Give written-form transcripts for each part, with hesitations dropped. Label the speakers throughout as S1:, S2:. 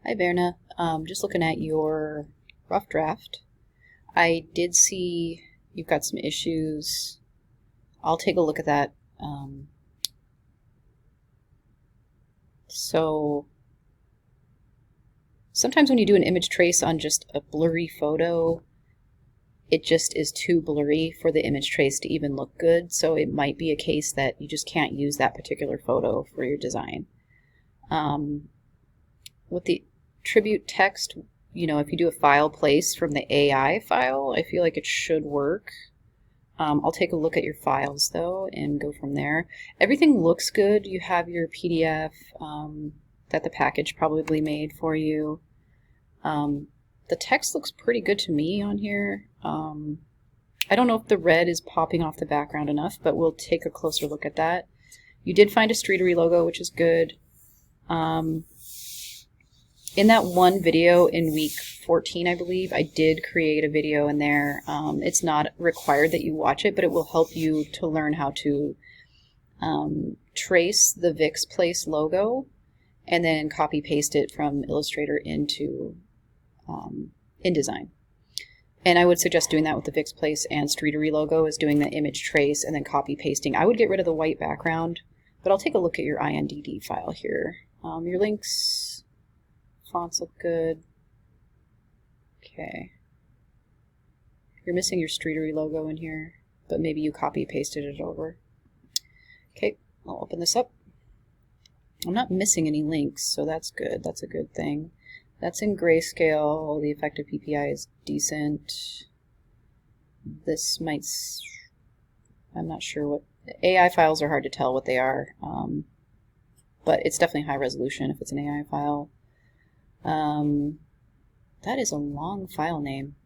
S1: Hi, Verna. Just looking at your rough draft. I did see you've got some issues. I'll take a look at that. So sometimes when you do an image trace on just a blurry photo, it just is too blurry for the image trace to even look good. So it might be a case that you just can't use that particular photo for your design. With the attribute text, if you do a file place from the AI file, I feel like it should work. I'll take a look at your files though and go from there. Everything looks good. You have your PDF that the package probably made for you. The text looks pretty good to me on here. I don't know if the red is popping off the background enough, but we'll take a closer look at that. You did find a Streetery logo, which is good. In that one video in week 14, I believe, I did create a video in there. It's not required that you watch it, but it will help you to learn how to trace the VIX Place logo and then copy paste it from Illustrator into InDesign. And I would suggest doing that with the VIX Place and Streetery logo, is doing the image trace and then copy pasting. I would get rid of the white background, but I'll take a look at your INDD file here. Your links, fonts look good. Okay. You're missing your Streetery logo in here, but maybe you copy pasted it over. Okay, I'll open this up. I'm not missing any links, so that's good. That's a good thing. That's in grayscale. The effective PPI is decent. This might... I'm not sure what... AI files are hard to tell what they are, but it's definitely high resolution if it's an AI file. That is a long file name.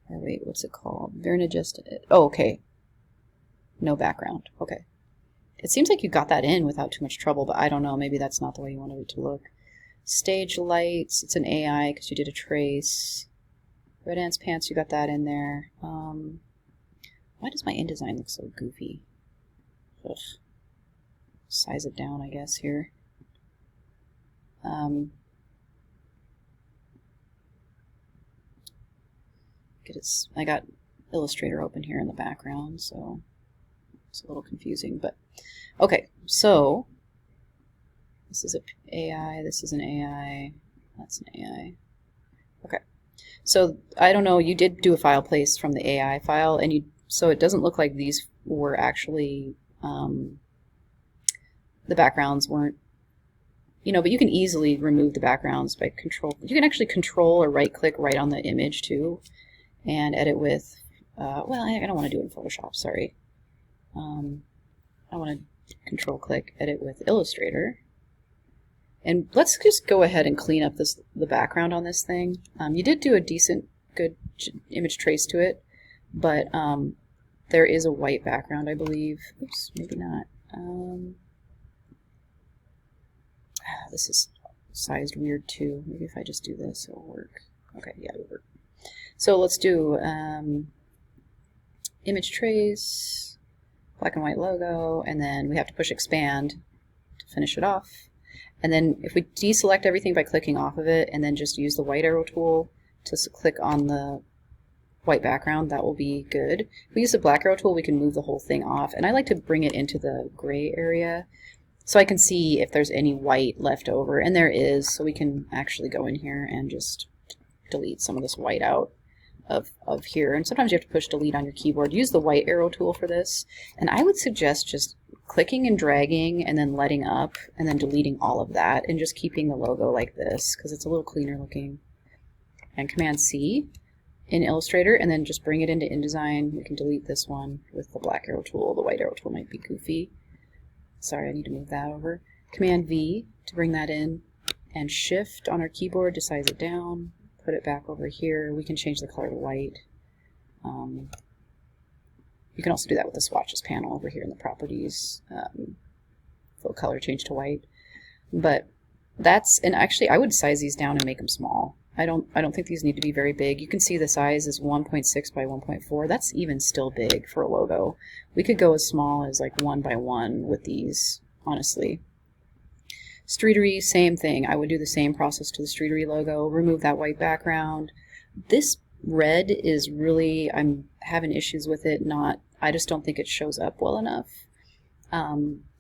S1: Or wait, what's it called? Verna just... Oh, okay. No background. Okay. It seems like you got that in without too much trouble, but I don't know. Maybe that's not the way you wanted it to look. Stage lights. It's an AI because you did a trace. Red Ants Pants, you got that in there. Why does my InDesign look so goofy? Ugh. Size it down, I guess, here. I got Illustrator open here in the background, so it's a little confusing, but okay. So this is an AI, this is an AI, that's an AI. Okay. So I don't know, you did do a file place from the AI file, and so it doesn't look like these were actually the backgrounds weren't, but you can easily remove the backgrounds by control. You can actually control or right click right on the image too and edit with, well, I don't want to do it in Photoshop, sorry. I want to control click edit with Illustrator. And let's just go ahead and clean up the background on this thing. You did do a good image trace to it, but there is a white background, I believe. Oops, maybe not. This is sized weird too. Maybe if I just do this, it'll work. Okay, yeah, it'll work. So let's do image trace, black and white logo, and then we have to push expand to finish it off. And then if we deselect everything by clicking off of it and then just use the white arrow tool to click on the white background, that will be good. If we use the black arrow tool, we can move the whole thing off. And I like to bring it into the gray area so I can see if there's any white left over. And there is, so we can actually go in here and just delete some of this white out of here. And sometimes you have to push delete on your keyboard. Use the white arrow tool for this. And I would suggest just clicking and dragging and then letting up and then deleting all of that and just keeping the logo like this because it's a little cleaner looking. And Command C in Illustrator and then just bring it into InDesign. We can delete this one with the black arrow tool. The white arrow tool might be goofy. Sorry, I need to move that over. Command V to bring that in and Shift on our keyboard to size it down. Put it back over here. We can change the color to white. You can also do that with the swatches panel over here in the properties. Full color change to white. But that's, and actually I would size these down and make them small. I don't think these need to be very big. You can see the size is 1.6 by 1.4. That's even still big for a logo. We could go as small as like 1 by 1 with these, honestly. Streetery, same thing. I would do the same process to the Streetery logo, remove that white background. This red is really, I'm having issues with it, I just don't think it shows up well enough.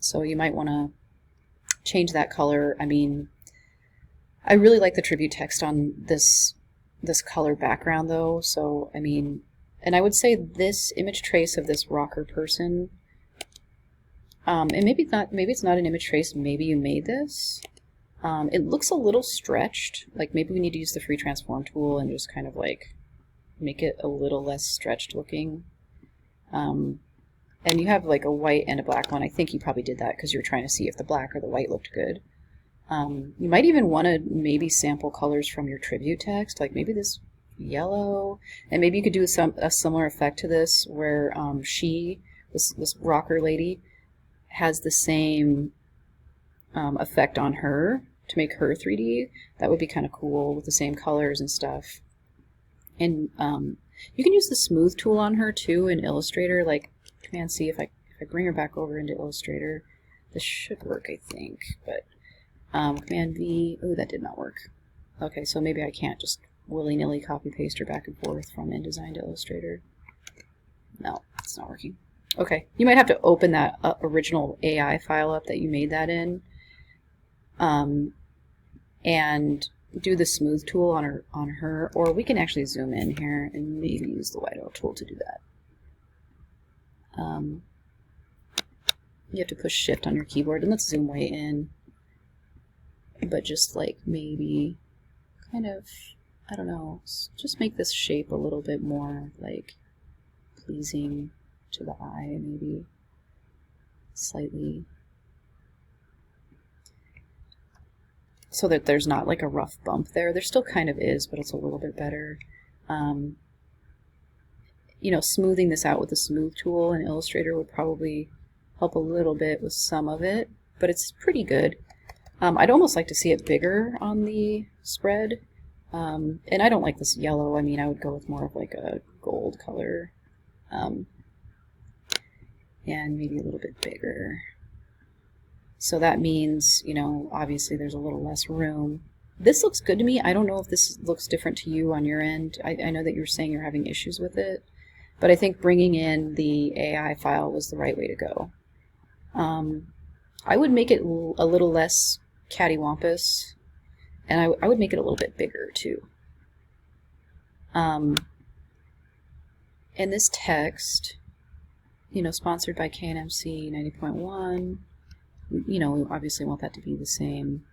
S1: So you might want to change that color. I mean, I really like the tribute text on this color background though, so I mean, and I would say this image trace of this rocker person, and maybe it's not an image trace, maybe you made this. It looks a little stretched, like maybe we need to use the free transform tool and just kind of like make it a little less stretched looking. And you have like a white and a black one. I think you probably did that because you're trying to see if the black or the white looked good. You might even want to maybe sample colors from your tribute text, like maybe this yellow, and maybe you could do a similar effect to this where this rocker lady, has the same effect on her to make her 3D. That would be kind of cool with the same colors and stuff. And you can use the smooth tool on her too in Illustrator. Like, Command C, if I bring her back over into Illustrator, this should work, I think. But Command V, oh, that did not work. Okay, so maybe I can't just willy-nilly copy paste her back and forth from InDesign to Illustrator. No, it's not working. Okay, you might have to open that original AI file up that you made that in, and do the smooth tool on her, or we can actually zoom in here and maybe use the white tool to do that. You have to push Shift on your keyboard, and let's zoom way in, but just like maybe kind of, I don't know, just make this shape a little bit more like pleasing to the eye, maybe slightly, so that there's not like a rough bump there. There still kind of is, but it's a little bit better. You know, smoothing this out with the smooth tool in Illustrator would probably help a little bit with some of it, but it's pretty good. I'd almost like to see it bigger on the spread, and I don't like this yellow. I mean, I would go with more of like a gold color, and maybe a little bit bigger. So that means, you know, obviously there's a little less room. This looks good to me. I don't know if this looks different to you on your end. I know that you're saying you're having issues with it, but I think bringing in the AI file was the right way to go. I would make it a little less cattywampus, and I would make it a little bit bigger too. And this text, you know, sponsored by KNMC 90.1, you know, we obviously want that to be the same.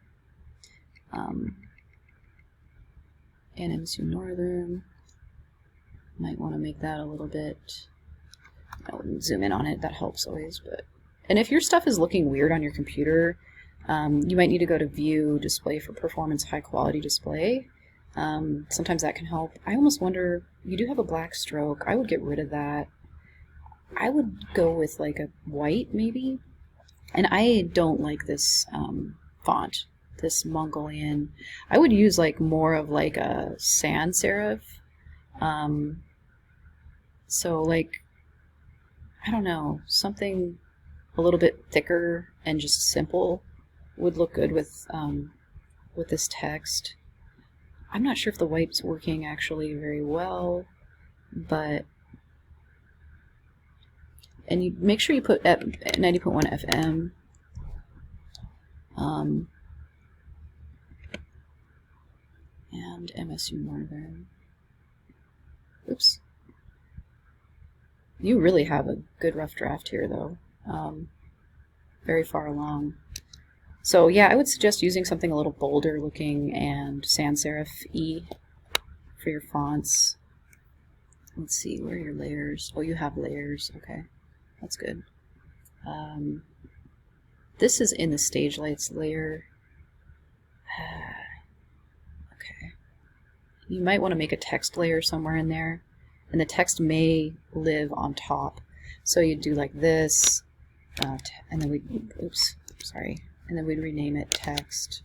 S1: NMSU Northern, might want to make that a little bit, I wouldn't zoom in on it, that helps always. But and if your stuff is looking weird on your computer, you might need to go to View, Display for Performance, High Quality Display. Sometimes that can help. I almost wonder, you do have a black stroke, I would get rid of that. I would go with like a white maybe, and I don't like this font, this Mongolian. I would use like more of like a sans serif. So like, I don't know, something a little bit thicker and just simple would look good with this text. I'm not sure if the white's working actually very well, but, and you make sure you put 90.1 FM. And MSU Northern. Oops. You really have a good rough draft here though. Very far along. So yeah, I would suggest using something a little bolder looking and sans serif E for your fonts. Let's see, where are your layers? Oh, you have layers. Okay, that's good. This is in the stage lights layer. Okay. You might want to make a text layer somewhere in there, and the text may live on top. So you'd do like this, and then and then we'd rename it text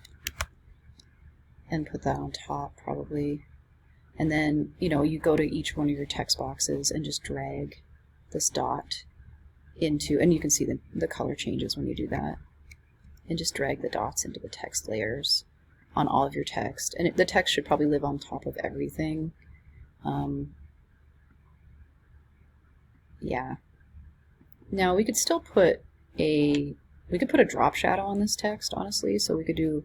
S1: and put that on top probably. And then, you know, you go to each one of your text boxes and just drag this dot into, and you can see the color changes when you do that, and just drag the dots into the text layers on all of your text. And the text should probably live on top of everything. Yeah. Now we could still put a drop shadow on this text, honestly. So we could do,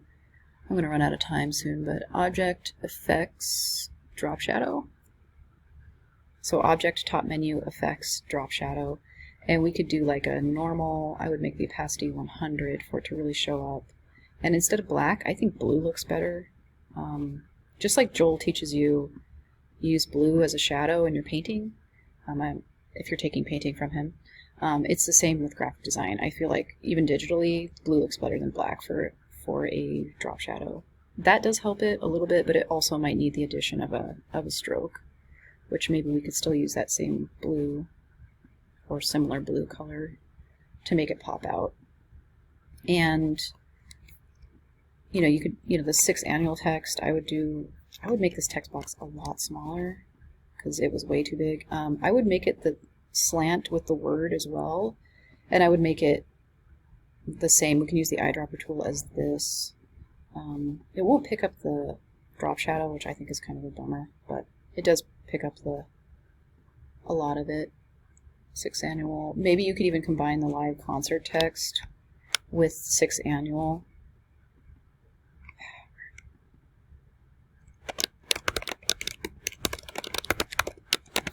S1: I'm going to run out of time soon, but Object, Effects, Drop Shadow. So Object, Top Menu, Effects, Drop Shadow. And we could do like a normal, I would make the opacity 100 for it to really show up. And instead of black, I think blue looks better. Just like Joel teaches you, use blue as a shadow in your painting. If you're taking painting from him. It's the same with graphic design. I feel like even digitally, blue looks better than black for a drop shadow. That does help it a little bit, but it also might need the addition of a stroke, which maybe we could still use that same blue or similar blue color to make it pop out. And you could, the 6 annual text, I would make this text box a lot smaller because it was way too big. I would make it the slant with the word as well, and I would make it the same. We can use the eyedropper tool as this. It won't pick up the drop shadow, which I think is kind of a bummer, but it does pick up a lot of it. 6 annual. Maybe you could even combine the live concert text with 6 annual.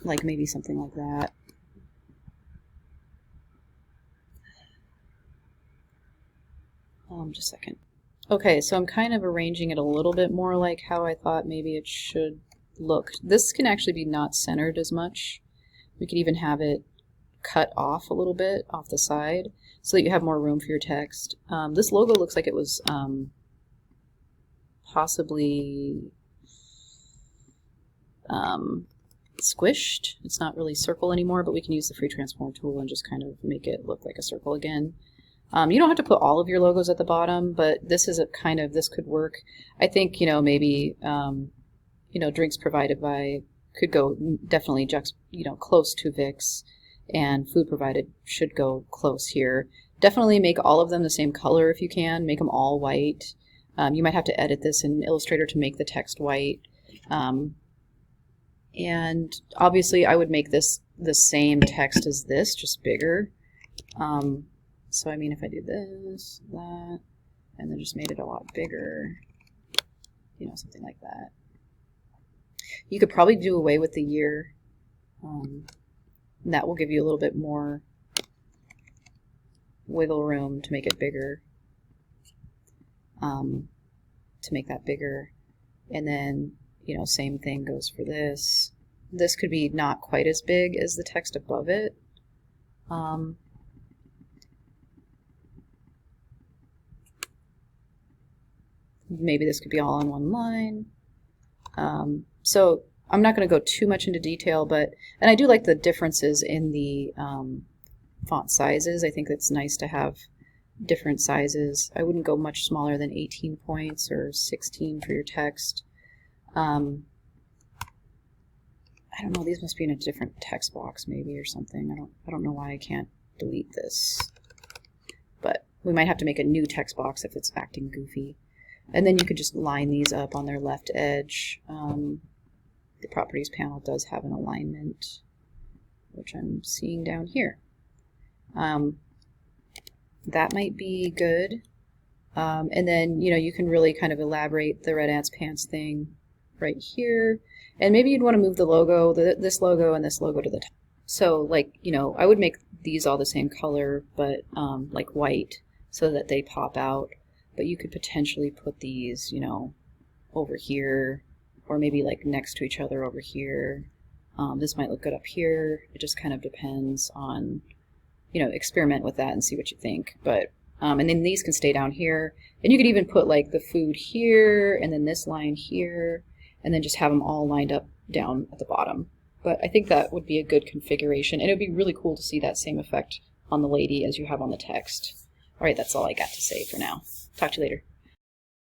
S1: Like maybe something like that. Just a second. Okay, so I'm kind of arranging it a little bit more like how I thought maybe it should look. This can actually be not centered as much. We could even have it cut off a little bit off the side so that you have more room for your text. This logo looks like it was possibly squished. It's not really circle anymore, but we can use the free transform tool and just kind of make it look like a circle again. You don't have to put all of your logos at the bottom, but this is this could work. I think, maybe, drinks provided by could go definitely, close to Vicks, and food provided should go close here. Definitely make all of them the same color if you can. Make them all white. You might have to edit this in Illustrator to make the text white. And obviously I would make this the same text as this, just bigger. So I mean, if I do this, that, and then just made it a lot bigger, something like that. You could probably do away with the year. And that will give you a little bit more wiggle room to make it bigger. To make that bigger. And then, same thing goes for this. This could be not quite as big as the text above it. Maybe this could be all on one line. So I'm not going to go too much into detail, and I do like the differences in the font sizes. I think it's nice to have different sizes. I wouldn't go much smaller than 18 points or 16 for your text. I don't know, these must be in a different text box maybe or something. I don't know why I can't delete this. But we might have to make a new text box if it's acting goofy. And then you could just line these up on their left edge. The properties panel does have an alignment, which I'm seeing down here. That might be good. And then, you can really kind of elaborate the Red Ants Pants thing right here. And maybe you'd want to move the logo, this logo and this logo to the top. So like, I would make these all the same color, but like white so that they pop out. But you could potentially put these, over here, or maybe like next to each other over here. This might look good up here. It just kind of depends on, experiment with that and see what you think. But and then these can stay down here. And you could even put like the food here, and then this line here, and then just have them all lined up down at the bottom. But I think that would be a good configuration, and it would be really cool to see that same effect on the lady as you have on the text. All right, that's all I got to say for now. Talk to you later.